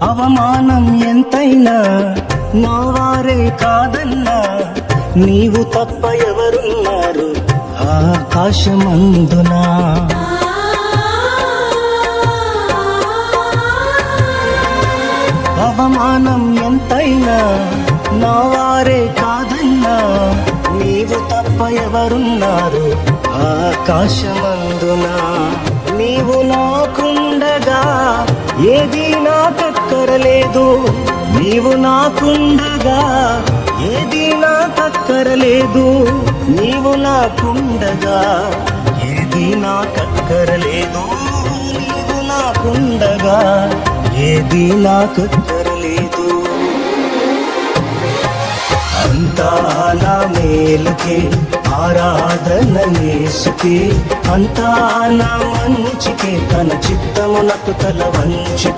అవమానం ఎంతైనా నా వారే కాదన్నా, నీవు తప్ప ఎవరున్నారు ఆకాశమందునా. అవమానం ఎంతైనా నా వారే కాదన్నా, నీవు తప్ప ఎవరున్నారు ఆకాశమందునా. నీవు నాకుండగా ఏది నాకక్కరలేదు, నీవు నాకుండగా ఏది నాకక్కరలేదు, నీవు నాకుండగా ఏది నాకక్కరలేదు, నీవు నాకుండగా ఏది నాకక్కరలేదు. అంతా నా మేలుకే ఆరాధన యేసుకే, అంతా నా మంచికే, తన చిత్తమునకు తల వంచి